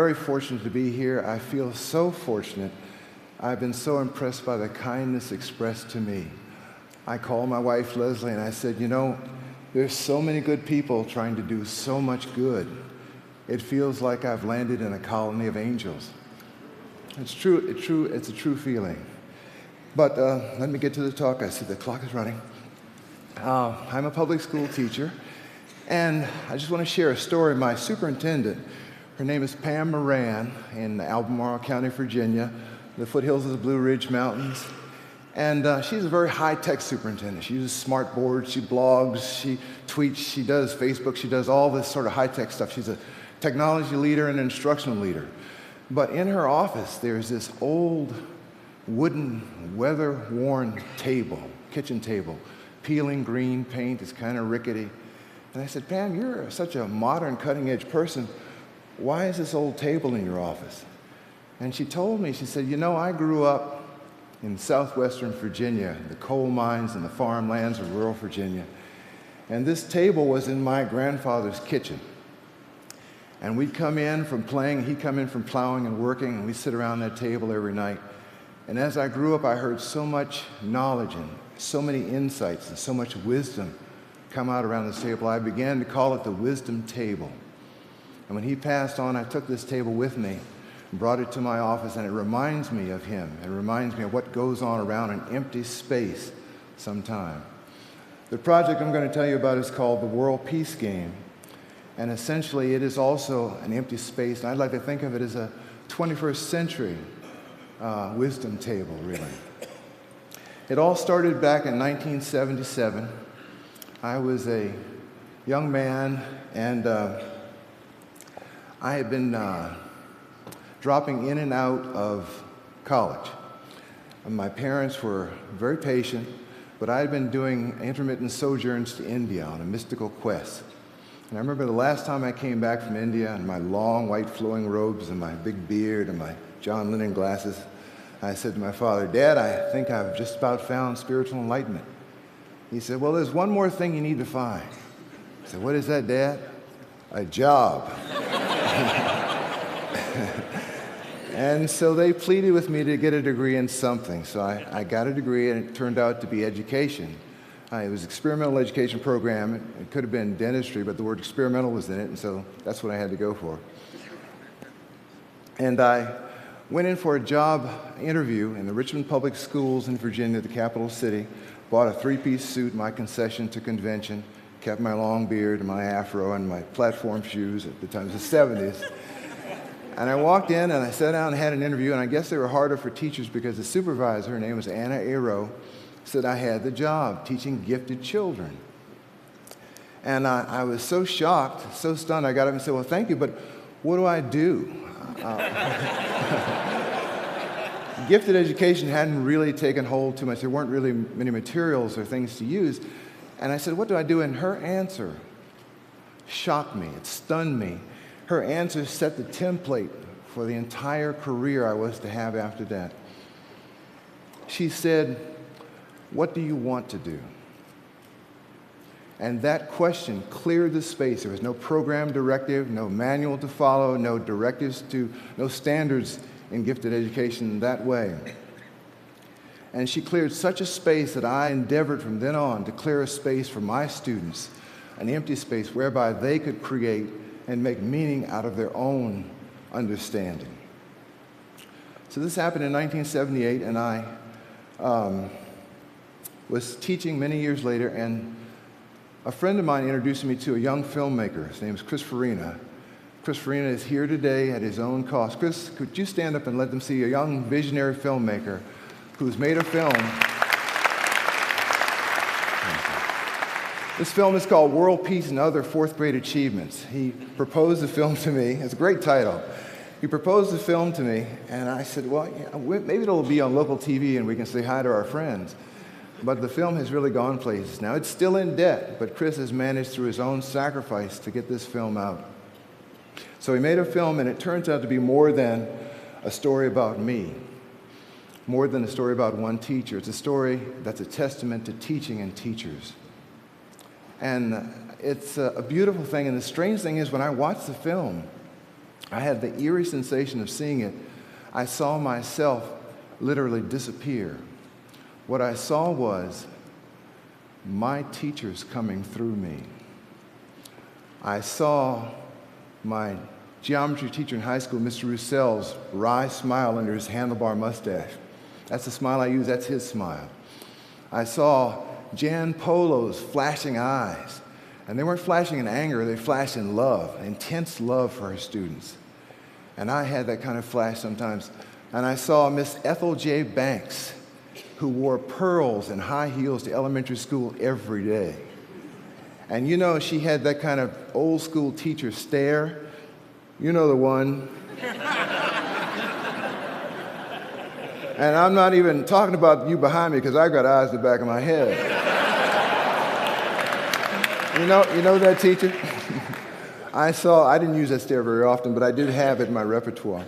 very fortunate to be here. I feel so fortunate. I've been so impressed by the kindness expressed to me. I called my wife, Leslie, and I said, you know, there's so many good people trying to do so much good. It feels like I've landed in a colony of angels. It's true, it's a true feeling. But let me get to the talk. I see the clock is running. I'm a public school teacher, and I just want to share a story. My superintendent, her name is Pam Moran in Albemarle County, Virginia, the foothills of the Blue Ridge Mountains. And she's a very high-tech superintendent. She uses smart boards, she blogs, she tweets, she does Facebook, she does all this sort of high-tech stuff. She's a technology leader and an instructional leader. But in her office, there's this old wooden, weather-worn table, kitchen table, peeling green paint. It's kind of rickety. And I said, Pam, you're such a modern, cutting-edge person. Why is this old table in your office? And she told me, she said, you know, I grew up in southwestern Virginia, the coal mines and the farmlands of rural Virginia. And this table was in my grandfather's kitchen. And we'd come in from playing, he'd come in from plowing and working, and we'd sit around that table every night. And as I grew up, I heard so much knowledge and so many insights and so much wisdom come out around this table. I began to call it the wisdom table. And when he passed on, I took this table with me, brought it to my office, and it reminds me of him. It reminds me of what goes on around an empty space sometime. The project I'm going to tell you about is called the World Peace Game, and essentially it is also an empty space, and I'd like to think of it as a 21st century wisdom table, really. It all started back in 1977. I was a young man, and I had been dropping in and out of college. And my parents were very patient, but I had been doing intermittent sojourns to India on a mystical quest. And I remember the last time I came back from India in my long white flowing robes and my big beard and my John Lennon glasses, I said to my father, Dad, I think I've just about found spiritual enlightenment. He said, well, there's one more thing you need to find. I said, what is that, Dad? A job. And so they pleaded with me to get a degree in something. So I got a degree, and it turned out to be education. It was an experimental education program. It could have been dentistry, but the word experimental was in it, and so that's what I had to go for. And I went in for a job interview in the Richmond Public Schools in Virginia, the capital city, bought a three-piece suit, my concession to convention, kept my long beard and my afro and my platform shoes. At the time, it was the 70s. And I walked in, and I sat down and had an interview, and I guess they were harder for teachers because the supervisor, her name was Anna Aero, said I had the job teaching gifted children. And I was so shocked, so stunned, I got up and said, well, thank you, but what do I do? Gifted education hadn't really taken hold too much. There weren't really many materials or things to use. And I said, what do I do? And her answer shocked me. It stunned me. Her answer set the template for the entire career I was to have after that. She said, what do you want to do? And that question cleared the space. There was no program directive, no manual to follow, no directives no standards in gifted education that way. And she cleared such a space that I endeavored from then on to clear a space for my students, an empty space whereby they could create and make meaning out of their own understanding. So this happened in 1978, and I was teaching many years later, and a friend of mine introduced me to a young filmmaker. His name is Chris Farina. Chris Farina is here today at his own cost. Chris, could you stand up and let them see a young visionary filmmaker who's made a film? This film is called World Peace and Other Fourth Grade Achievements. He proposed the film to me. It's a great title. He proposed the film to me, and I said, well, yeah, maybe it'll be on local TV and we can say hi to our friends. But the film has really gone places. Now, it's still in debt, but Chris has managed through his own sacrifice to get this film out. So he made a film, and it turns out to be more than a story about me, more than a story about one teacher. It's a story that's a testament to teaching and teachers. And it's a beautiful thing, and the strange thing is when I watch the film, I had the eerie sensation of seeing it. I saw myself literally disappear. What I saw was my teachers coming through me. I saw my geometry teacher in high school, Mr. Roussel's wry smile under his handlebar mustache. That's the smile I use, that's his smile. I saw Jan Polo's flashing eyes. And they weren't flashing in anger, they flashed in love, intense love for her students. And I had that kind of flash sometimes. And I saw Miss Ethel J. Banks, who wore pearls and high heels to elementary school every day. And you know, she had that kind of old school teacher stare. You know the one. And I'm not even talking about you behind me because I've got eyes in the back of my head. You know that teacher? I didn't use that stare very often, but I did have it in my repertoire.